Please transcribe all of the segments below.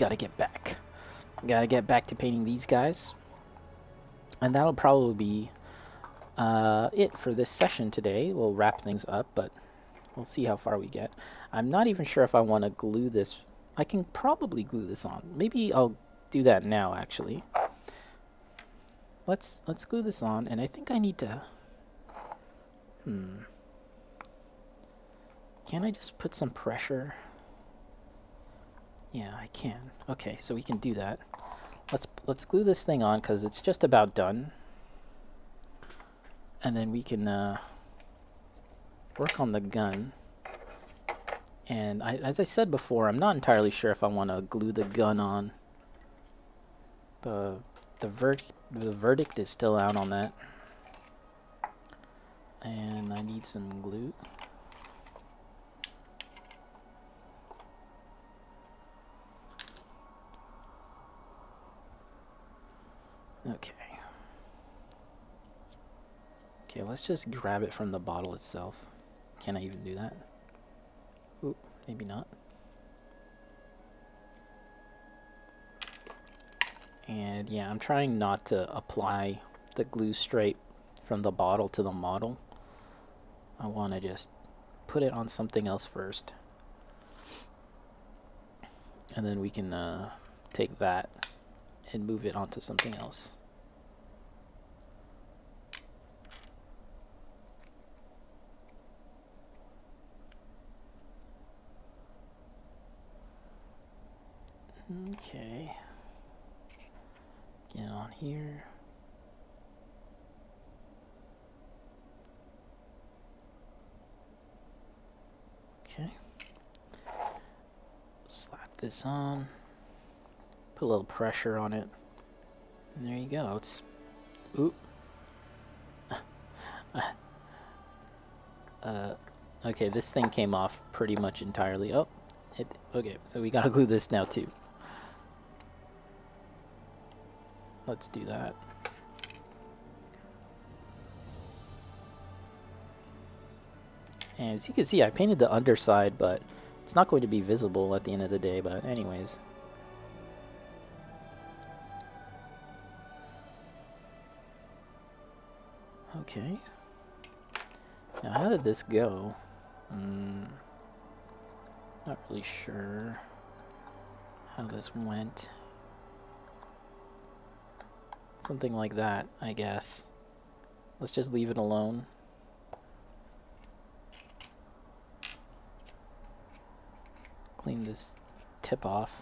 gotta get back. Gotta get back to painting these guys. And that'll probably be it for this session today. We'll wrap things up, but we'll see how far we get. I'm not even sure if I want to glue this. I can probably glue this on. Maybe I'll do that now, actually. Let's glue this on, and I think I need to... Can I just put some pressure? Yeah, I can. Okay, so we can do that. Let's glue this thing on, because it's just about done. And then we can work on the gun. And as I said before, I'm not entirely sure if I want to glue the gun on. The verdict is still out on that. And I need some glue. Okay. Okay, let's just grab it from the bottle itself. Can I even do that? Ooh, maybe not. And yeah, I'm trying not to apply the glue straight from the bottle to the model. I want to just put it on something else first. And then we can take that and move it onto something else. Okay. Get on here. Okay. Slap this on. Put a little pressure on it. And there you go. It's... Oop. Okay, this thing came off pretty much entirely. Oh, okay, so we gotta glue this now too. Let's do that. And as you can see, I painted the underside, but it's not going to be visible at the end of the day, but anyways. Okay. Now, how did this go? Not really sure how this went. Something like that, I guess. Let's just leave it alone. Clean this tip off.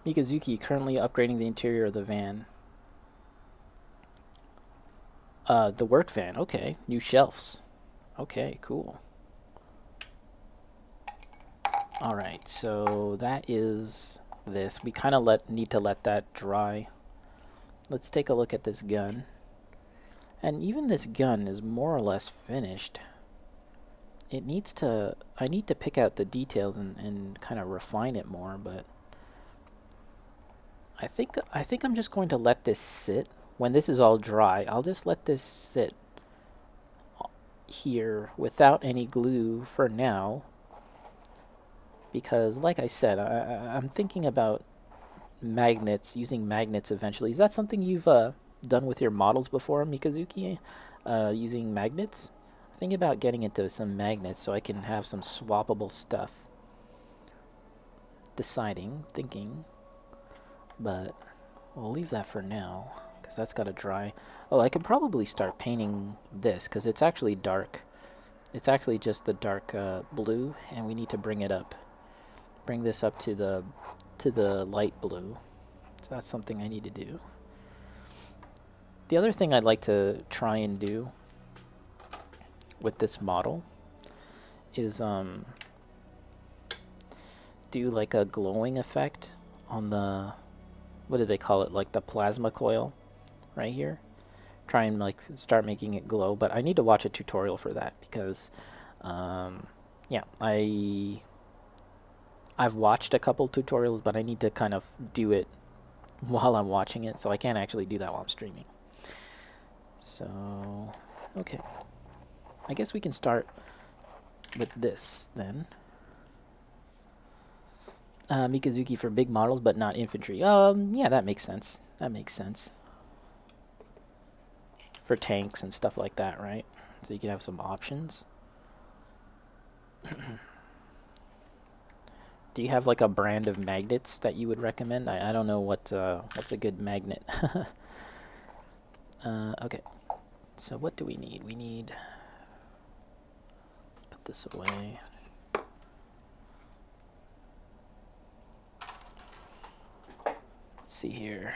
Mikazuki currently upgrading the interior of the van. The work van, okay. New shelves. Okay, cool. Alright, so that is this. We kind of need to let that dry. Let's take a look at this gun. And even this gun is more or less finished. It needs to... I need to pick out the details and kind of refine it more, but... I think I'm just going to let this sit. When this is all dry, I'll just let this sit here without any glue for now. Because, like I said, I'm thinking about magnets, using magnets eventually. Is that something you've done with your models before, Mikazuki? Using magnets? Thinking about getting into some magnets so I can have some swappable stuff. Thinking. But we'll leave that for now, because that's got to dry. Oh, I could probably start painting this, because it's actually dark. It's actually just the dark blue, and we need to bring it up. Bring this up to the light blue. So that's something I need to do. The other thing I'd like to try and do with this model is do like a glowing effect on the... What do they call it? Like the plasma coil right here. Try and like start making it glow, but I need to watch a tutorial for that because yeah, I've watched a couple tutorials, but I need to kind of do it while I'm watching it, so I can't actually do that while I'm streaming. So, okay. I guess we can start with this then. Mikazuki for big models, but not infantry. Yeah, that makes sense. That makes sense. For tanks and stuff like that, right? So you can have some options. Do you have like a brand of magnets that you would recommend? I don't know what's a good magnet. Okay. So what do we need? We need... Put this away. Let's see here.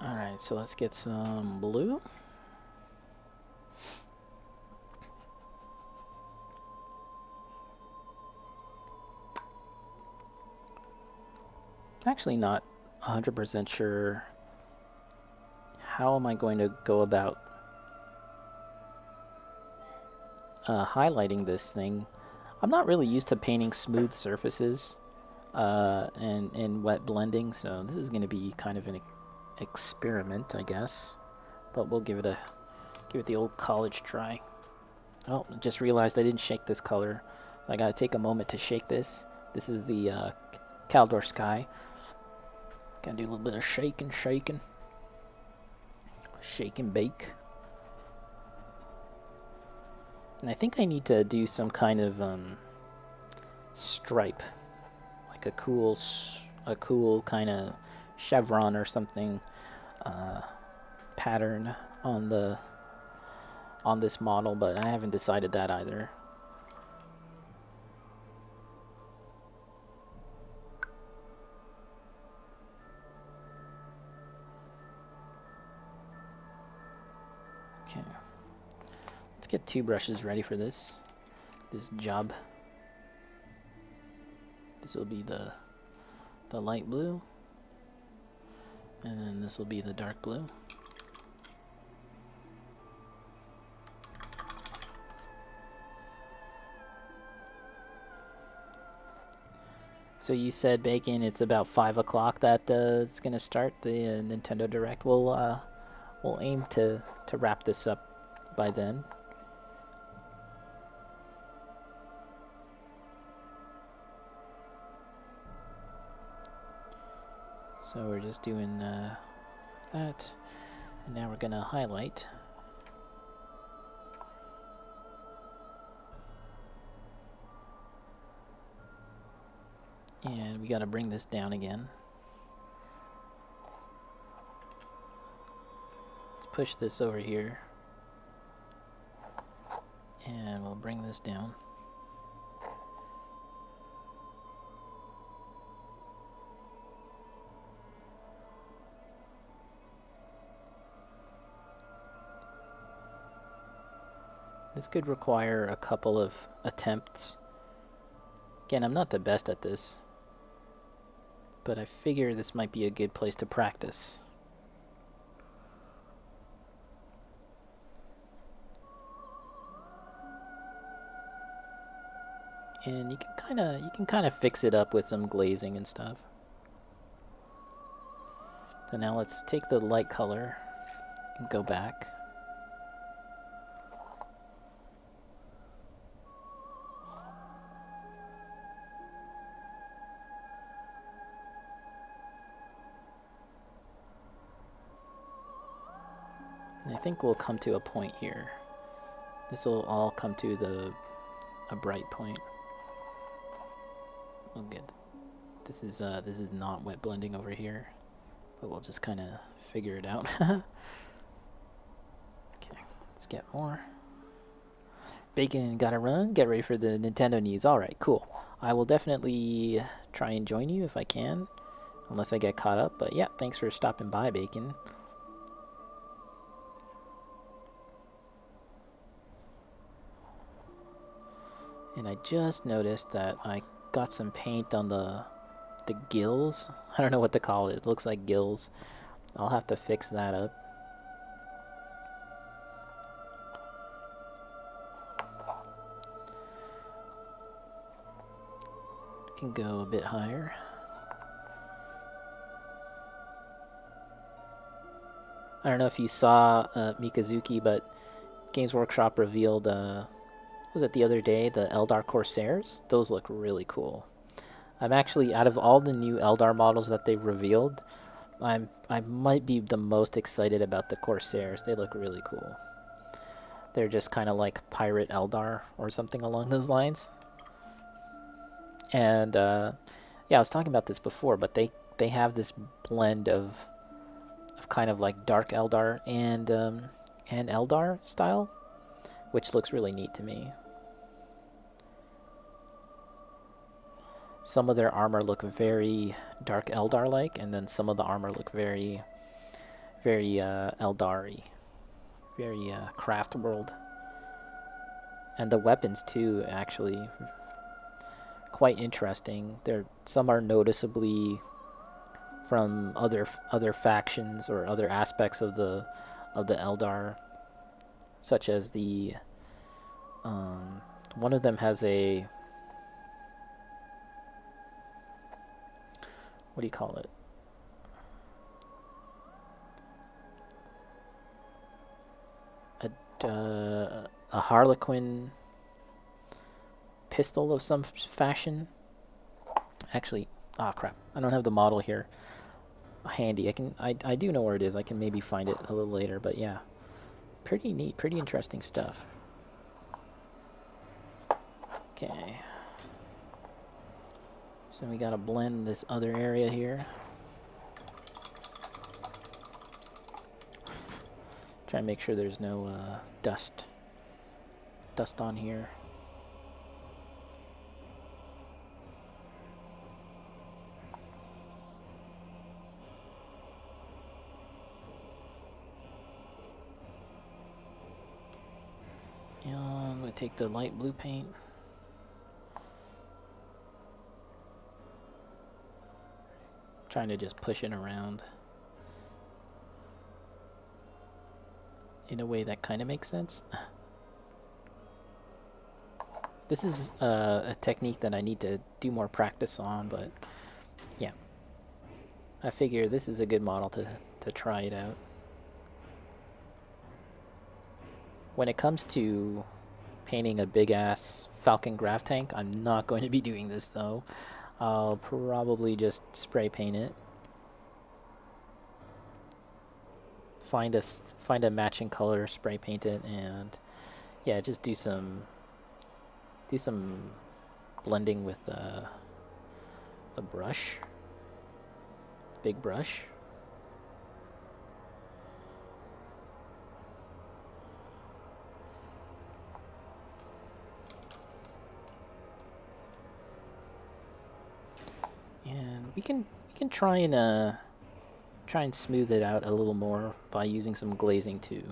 Alright, so let's get some blue. I'm actually not 100% sure how am I going to go about highlighting this thing. I'm not really used to painting smooth surfaces and wet blending, so this is going to be kind of an experiment, I guess. But we'll give it the old college try. Oh, just realized I didn't shake this color. I gotta take a moment to shake this. This is the Kaldor Sky. Gotta do a little bit of shake and bake. And I think I need to do some kind of stripe, like a cool kind of chevron or something pattern on this model, but I haven't decided that either. Okay, let's get 2 brushes ready for this job. This will be the light blue, and then this will be the dark blue. So you said, Bacon, it's about 5 o'clock that it's going to start the Nintendo Direct. We'll aim to wrap this up by then. So we're just doing that, and now we're going to highlight. And we got to bring this down again. Let's push this over here. And we'll bring this down. This could require a couple of attempts. Again, I'm not the best at this, but I figure this might be a good place to practice. And you can kind of fix it up with some glazing and stuff. So now let's take the light color and go back. And I think we'll come to a point here. This will all come to a bright point. Oh, good. This is not wet blending over here, but we'll just kind of figure it out. Okay, let's get more. Bacon, gotta run. Get ready for the Nintendo news. All right, cool. I will definitely try and join you if I can, unless I get caught up. But yeah, thanks for stopping by, Bacon. And I just noticed that I got some paint on the gills. I don't know what to call it. It looks like gills. I'll have to fix that up. Can go a bit higher. I don't know if you saw Mikazuki, but Games Workshop revealed, was it the other day, the Eldar Corsairs? Those look really cool. I'm actually, out of all the new Eldar models that they've revealed, I might be the most excited about the Corsairs. They look really cool. They're just kind of like Pirate Eldar or something along those lines. And yeah, I was talking about this before, but they have this blend of kind of like Dark Eldar and Eldar style, which looks really neat to me. Some of their armor look very Dark Eldar-like, and then some of the armor look very, very Eldari, very craft world. And the weapons too, actually, quite interesting. Some are noticeably from other factions or other aspects of the Eldar, such as the one of them has a, what do you call it? A Harlequin pistol of some fashion. Actually, crap, I don't have the model here handy. I do know where it is. I can maybe find it a little later, but yeah. Pretty neat, pretty interesting stuff. Okay. So we gotta blend this other area here. Try and make sure there's no dust on here. And I'm gonna take the light blue paint. Trying to just push it around in a way that kind of makes sense. This is a technique that I need to do more practice on, but yeah. I figure this is a good model to try it out. When it comes to painting a big-ass Falcon Grav tank, I'm not going to be doing this, though. I'll probably just spray paint it. Find a matching color, spray paint it, and yeah, just do some blending with the brush, big brush. And we can try and smooth it out a little more by using some glazing too.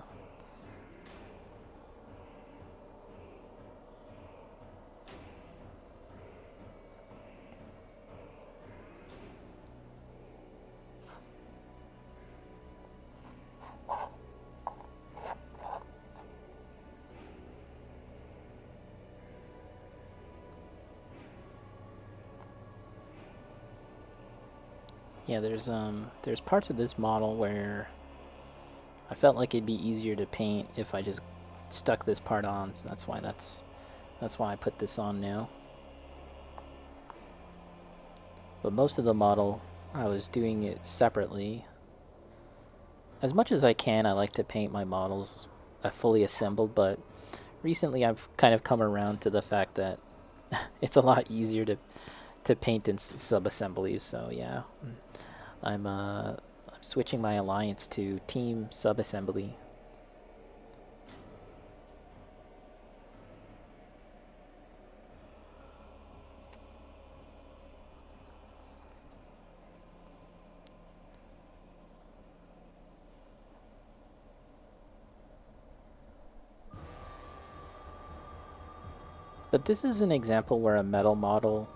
Yeah, there's parts of this model where I felt like it'd be easier to paint if I just stuck this part on, so that's why I put this on now. But most of the model, I was doing it separately. As much as I can, I like to paint my models fully assembled, but recently I've kind of come around to the fact that it's a lot easier to paint in sub-assemblies, so yeah. I'm switching my alliance to Team Sub-Assembly. But this is an example where a metal model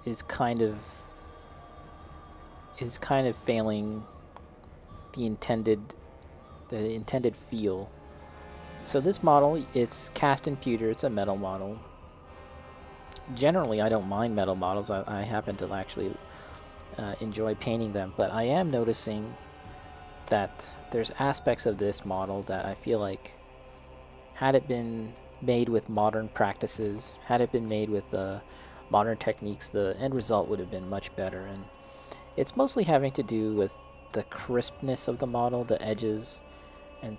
is kind of failing the intended feel. So this model, it's cast in pewter, it's a metal model. generally I don't mind metal models. I happen to actually enjoy painting them, but I am noticing that there's aspects of this model that I feel like had it been made with modern practices, had it been made with modern techniques, the end result would have been much better. And it's mostly having to do with the crispness of the model, the edges, and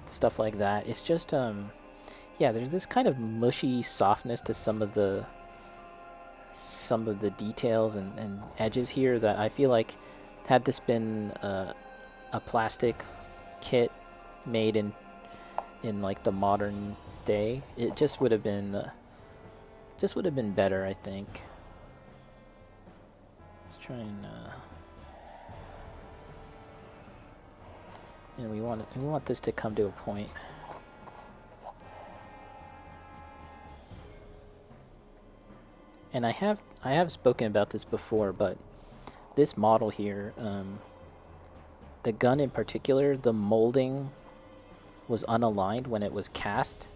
stuff like that. It's just yeah, there's this kind of mushy softness to some of the details and edges here that I feel like had this been a plastic kit made in like the modern day, it just would have been better, I think. Let's try and we want this to come to a point. And I have spoken about this before, but this model here, the gun in particular, the molding was unaligned when it was cast,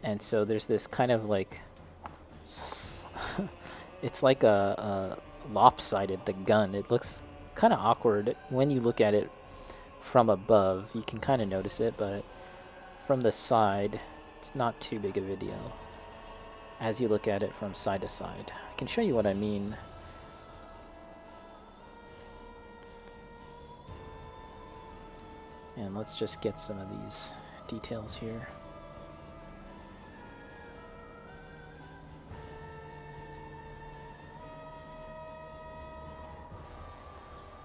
and so there's this kind of like it's like a lopsided, the gun. It looks kind of awkward when you look at it from above. You can kind of notice it, but from the side, it's not too big of a deal as you look at it from side to side. I can show you what I mean. And let's just get some of these details here.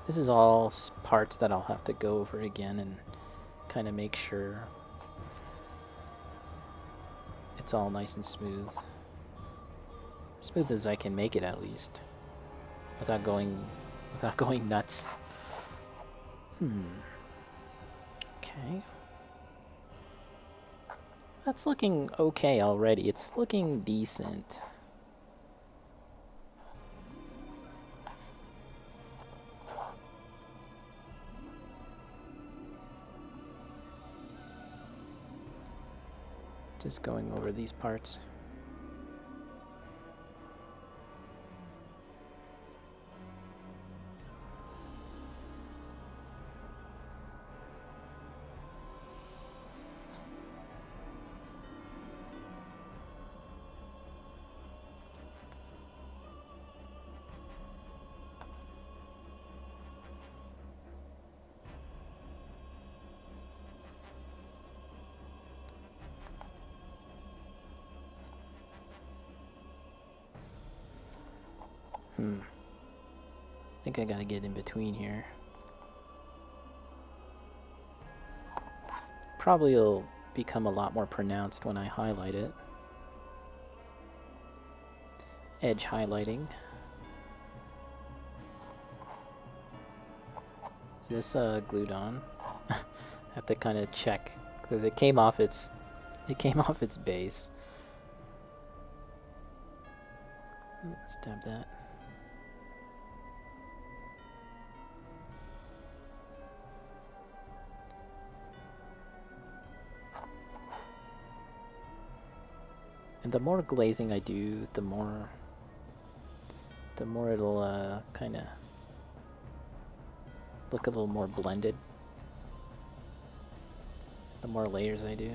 This is all parts that I'll have to go over again and kind of make sure it's all nice and smooth. Smooth as I can make it, at least, without going nuts. Okay. That's looking okay already. It's looking decent. Just going over these parts. I think I gotta get in between here. Probably it'll become a lot more pronounced when I highlight it. Edge highlighting. Is this glued on? I have to kind of check because it came off its base. Let's stab that. And the more glazing I do, the more it'll kind of look a little more blended. The more layers I do.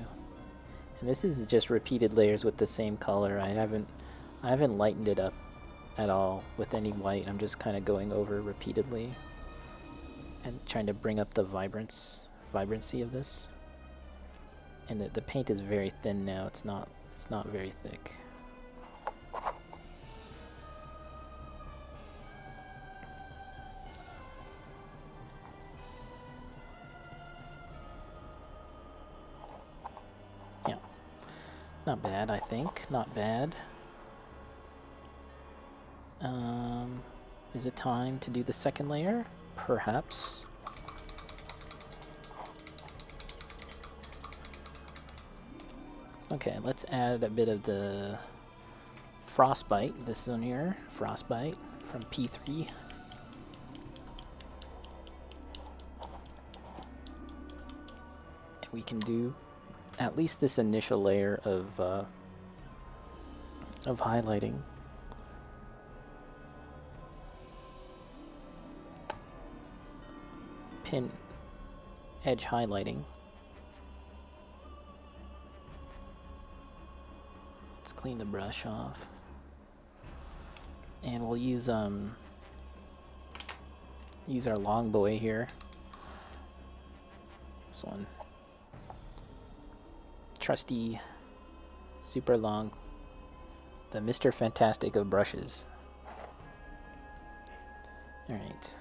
And this is just repeated layers with the same color. I haven't lightened it up at all with any white. I'm just kind of going over repeatedly and trying to bring up the vibrancy of this. And the paint is very thin now. It's not very thick. Yeah. Not bad, I think. Not bad. Is it time to do the second layer? Perhaps. Okay, let's add a bit of the Frostbite. This one here, Frostbite from P3. And we can do at least this initial layer of of highlighting. Pin edge highlighting. Let's clean the brush off. And we'll use our long boy here. This one. Trusty, super long, the Mr. Fantastic of brushes. Alright.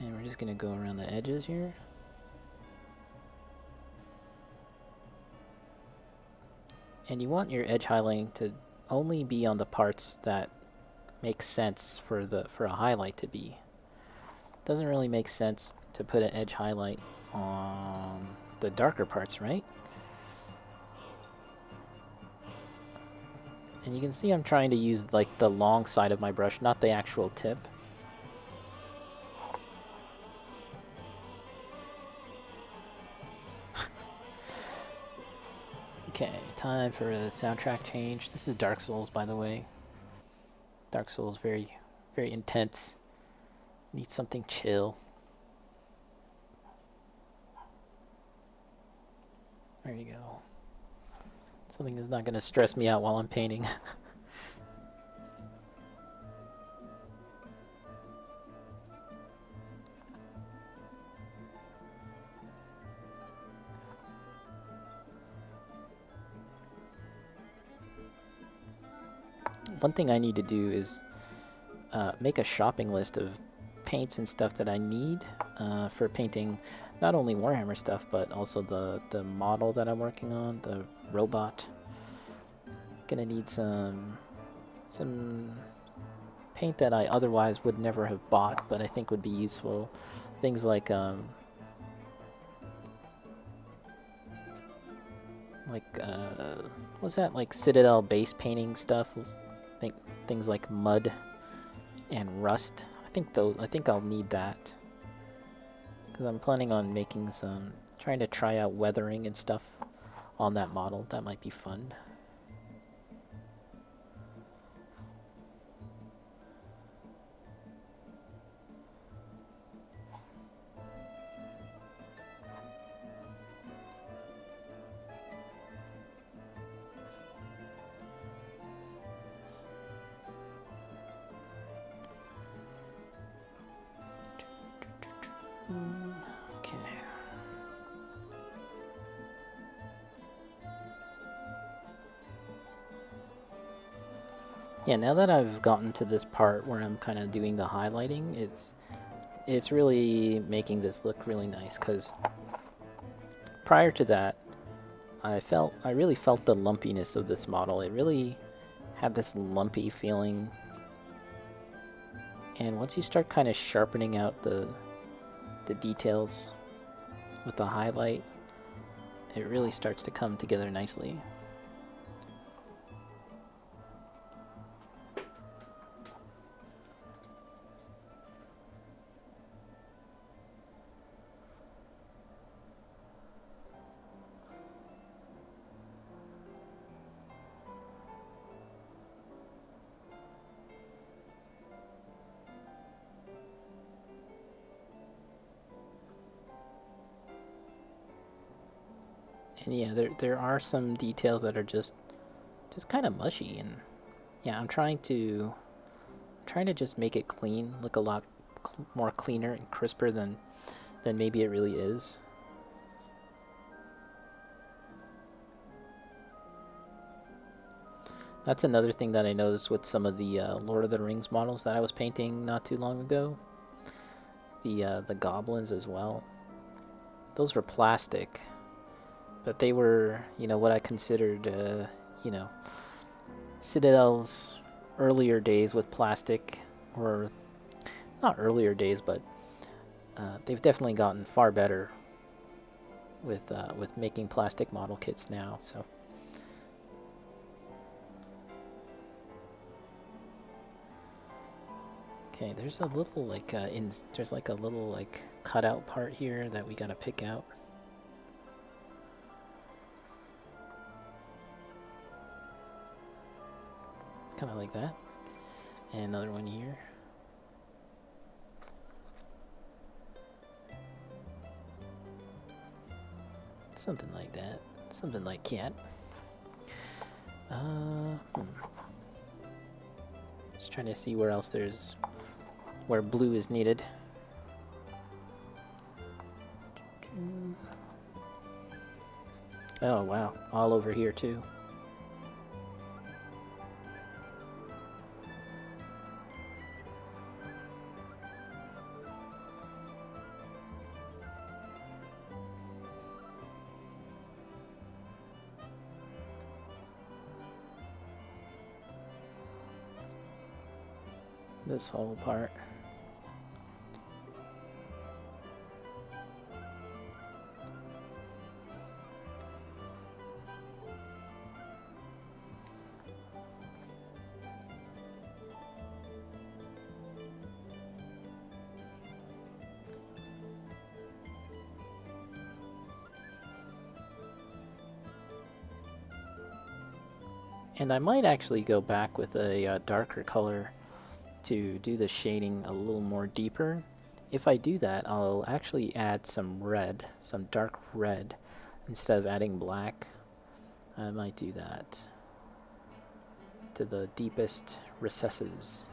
And we're just gonna go around the edges here. And you want your edge highlighting to only be on the parts that make sense for a highlight to be. Doesn't really make sense to put an edge highlight on the darker parts, right? And you can see I'm trying to use like the long side of my brush, not the actual tip. Okay, time for a soundtrack change. This is Dark Souls, by the way. Dark Souls, very, very intense. Need something chill. There you go. Something that's not going to stress me out while I'm painting. One thing I need to do is make a shopping list of paints and stuff that I need for painting not only Warhammer stuff, but also the model that I'm working on, the robot. Gonna need some paint that I otherwise would never have bought, but I think would be useful. Things like what's that, like Citadel base painting stuff? Things like mud and rust. I think I'll need that, because I'm planning on making trying to try out weathering and stuff on that model. That might be fun. Okay. Yeah, now that I've gotten to this part where I'm kind of doing the highlighting, it's really making this look really nice, because prior to that, I really felt the lumpiness of this model. It really had this lumpy feeling. And once you start kind of sharpening out the details with the highlight, it really starts to come together nicely. And yeah, there are some details that are just kind of mushy, and yeah, I'm trying to just make it clean, look a lot more cleaner and crisper than maybe it really is. That's another thing that I noticed with some of the Lord of the Rings models that I was painting not too long ago. The goblins as well. Those were plastic, but they were, what I considered, Citadel's earlier days with plastic, or not earlier days, but they've definitely gotten far better with making plastic model kits now. So. Okay, there's a little there's like a little cutout part here that we gotta pick out. kind of like that. And another one here. Something like that. Something like cat. Just trying to see where else there's... where blue is needed. Oh, wow. All over here, too. This whole part. And I might actually go back with a darker color to do the shading a little more deeper. If I do that, I'll actually add some red, some dark red, instead of adding black. I might do that to the deepest recesses.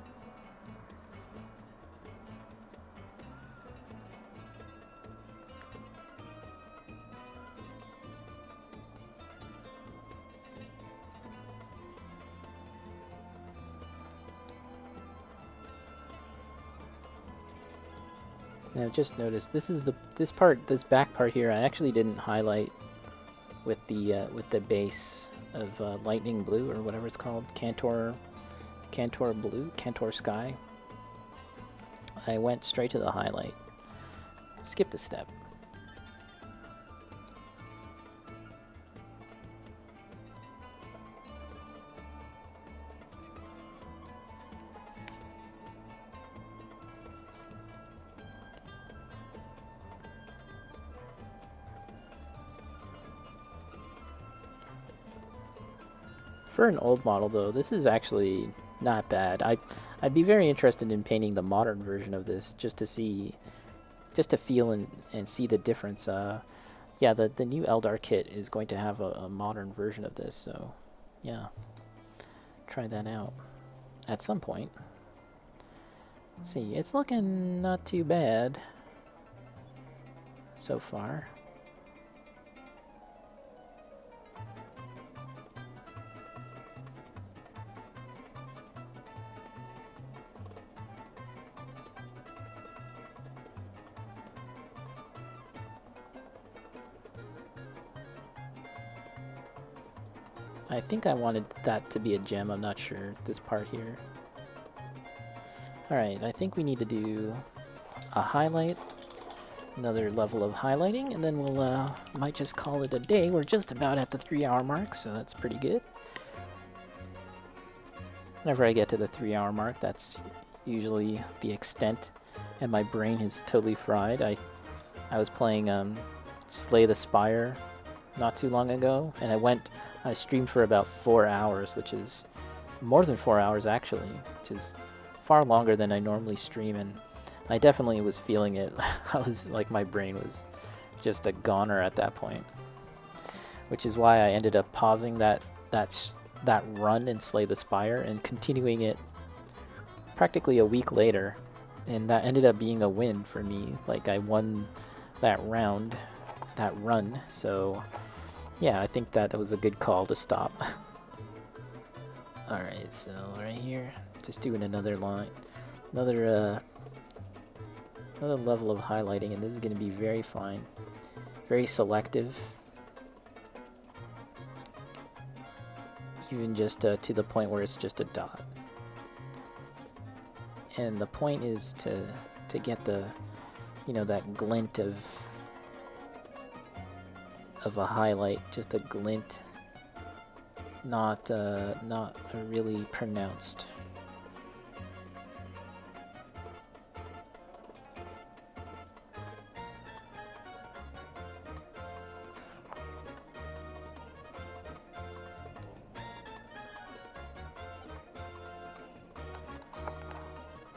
Now just notice this is this back part here I actually didn't highlight with the base of lightning blue or whatever it's called, Cantor blue, Cantor sky. I went straight to the highlight. Skipped a step. For an old model, though, this is actually not bad. I'd be very interested in painting the modern version of this just to see, just to feel and see the difference. Yeah, the new Eldar kit is going to have a modern version of this, so yeah, try that out at some point. Let's see, it's looking not too bad so far. I think I wanted that to be a gem, I'm not sure, this part here. Alright, I think we need to do a highlight, another level of highlighting, and then we'll might just call it a day. We're just about at the 3-hour mark, so that's pretty good. Whenever I get to the 3-hour mark, that's usually the extent, and my brain is totally fried. I was playing Slay the Spire not too long ago, and I streamed for about 4 hours, which is more than 4 hours actually, which is far longer than I normally stream, and I definitely was feeling it. I was like, my brain was just a goner at that point, which is why I ended up pausing that run in Slay the Spire and continuing it practically a week later, and that ended up being a win for me. Like, I won that round, that run, so yeah, I think that was a good call to stop. Alright, so right here, just doing another line, another level of highlighting, and this is going to be very fine, very selective, even just to the point where it's just a dot. And the point is to get the, you know, that glint of a highlight, just a glint, not really pronounced.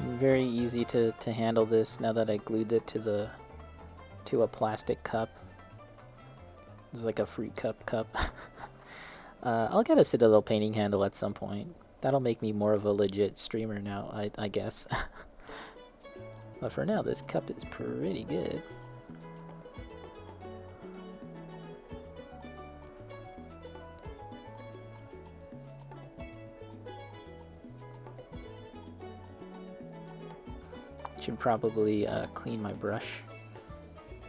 Very easy to handle this now that I glued it to a plastic cup. It's like a free cup. I'll get a Citadel painting handle at some point. That'll make me more of a legit streamer now, I guess. But for now, this cup is pretty good. Should probably clean my brush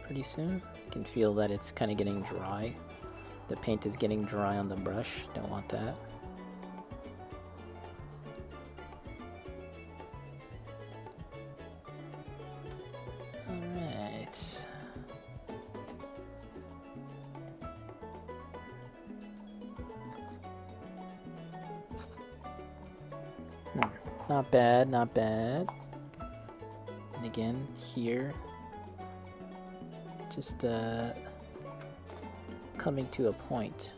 pretty soon. I can feel that it's kind of getting dry. The paint is getting dry on the brush. Don't want that. Alright. Not bad, not bad. And again, here, just coming to a point.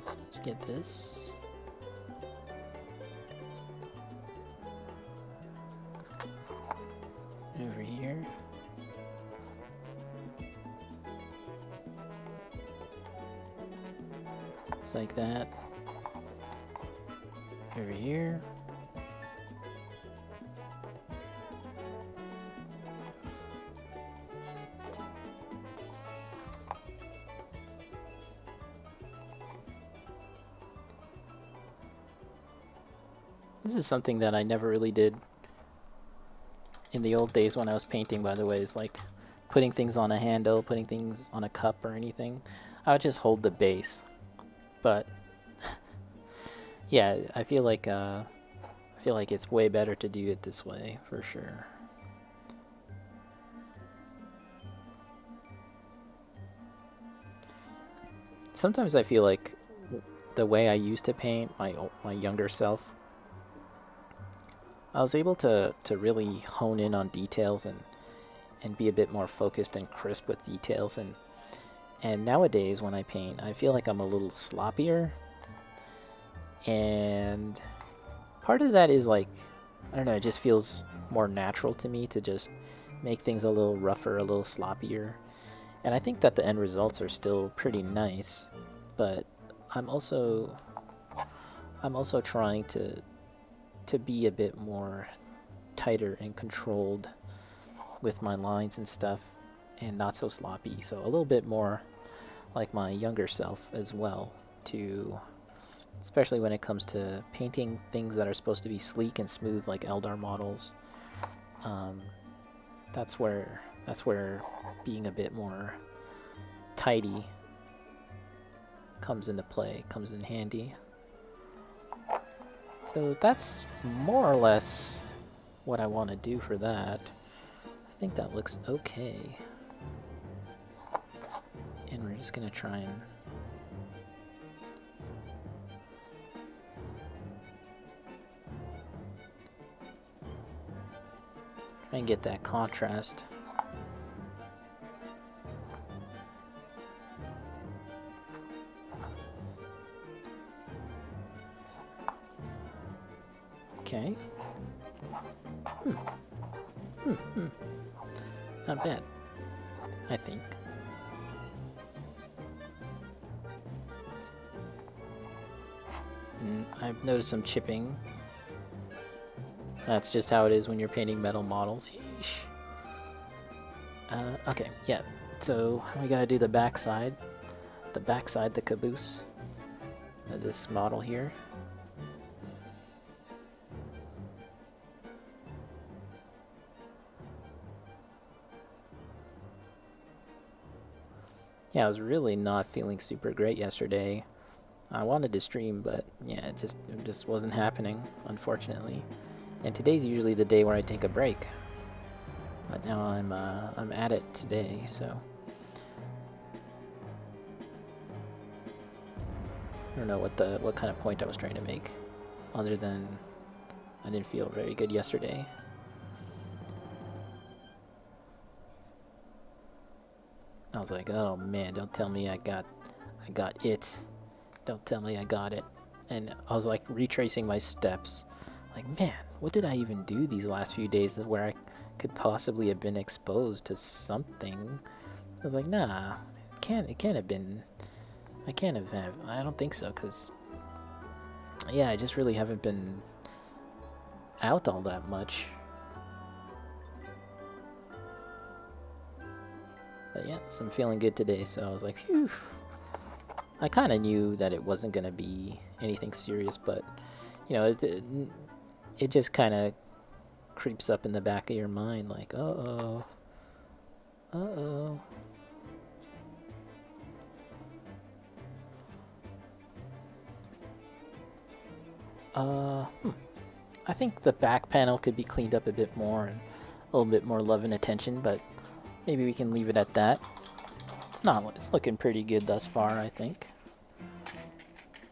Let's get this. Over here. Just like that. Over here. This is something that I never really did in the old days when I was painting, by the way, is like putting things on a handle, putting things on a cup or anything. I would just hold the base. But yeah, I feel like it's way better to do it this way for sure. Sometimes I feel like the way I used to paint, my younger self, I was able to really hone in on details and be a bit more focused and crisp with details, and nowadays when I paint, I feel like I'm a little sloppier. And part of that is like, I don't know, it just feels more natural to me to just make things a little rougher, a little sloppier. And I think that the end results are still pretty nice, but I'm also trying to be a bit more tighter and controlled with my lines and stuff, and not so sloppy. So a little bit more like my younger self as well, especially when it comes to painting things that are supposed to be sleek and smooth like Eldar models. That's where being a bit more tidy comes into play, comes in handy. So that's more or less what I want to do for that. I think that looks okay. And we're just gonna try and get that contrast. Okay. Not bad, I think. I've noticed some chipping. That's just how it is when you're painting metal models. Yeesh. Okay, yeah. So we gotta do the backside. The caboose of this model here. Yeah, I was really not feeling super great yesterday. I wanted to stream, but yeah, it just wasn't happening, unfortunately. And today's usually the day where I take a break. But now I'm at it today, so I don't know what kind of point I was trying to make, other than I didn't feel very good yesterday. I was like, oh man, don't tell me I got it. Don't tell me I got it. And I was like retracing my steps. Like, man, what did I even do these last few days where I could possibly have been exposed to something? I was like, nah, it can't have been. I can't have. I don't think so, because yeah, I just really haven't been out all that much. But yeah, so I'm feeling good today, so I was like, phew. I kind of knew that it wasn't going to be anything serious, but, you know, it just kind of creeps up in the back of your mind, like, uh-oh, uh-oh. I think the back panel could be cleaned up a bit more and a little bit more love and attention, but maybe we can leave it at that. It's looking pretty good thus far, I think.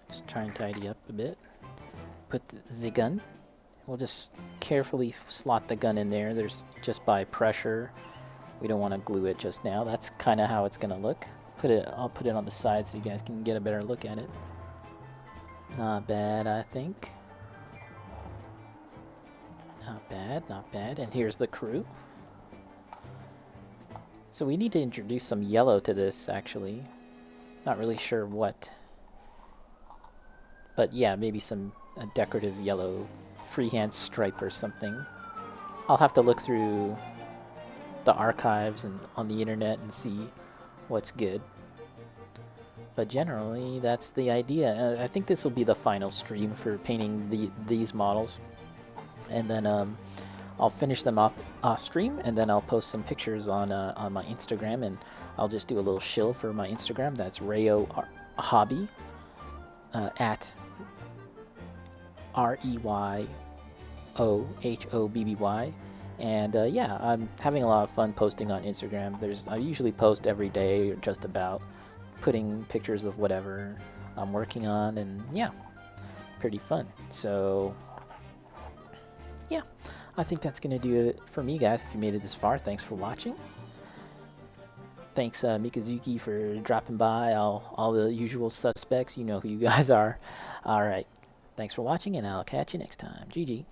Just try and tidy up a bit. Put the gun. We'll just carefully slot the gun in there. There's just by pressure. We don't want to glue it just now. That's kind of how it's gonna look. I'll put it on the side so you guys can get a better look at it. Not bad, I think. Not bad, not bad. And here's the crew. So we need to introduce some yellow to this, actually. Not really sure what. But yeah, maybe some decorative yellow freehand stripe or something. I'll have to look through the archives and on the internet and see what's good. But generally, that's the idea. I think this will be the final stream for painting these models. And then I'll finish them off stream, and then I'll post some pictures on my Instagram, and I'll just do a little shill for my Instagram. That's Rayo Hobby at REYOHOBBY. And yeah, I'm having a lot of fun posting on Instagram. I usually post every day, or just about, putting pictures of whatever I'm working on, and yeah, pretty fun. So yeah, I think that's gonna do it for me, guys. If you made it this far, thanks for watching. Thanks Mikazuki for dropping by, all the usual suspects. You know who you guys are. All right, thanks for watching, and I'll catch you next time. GG.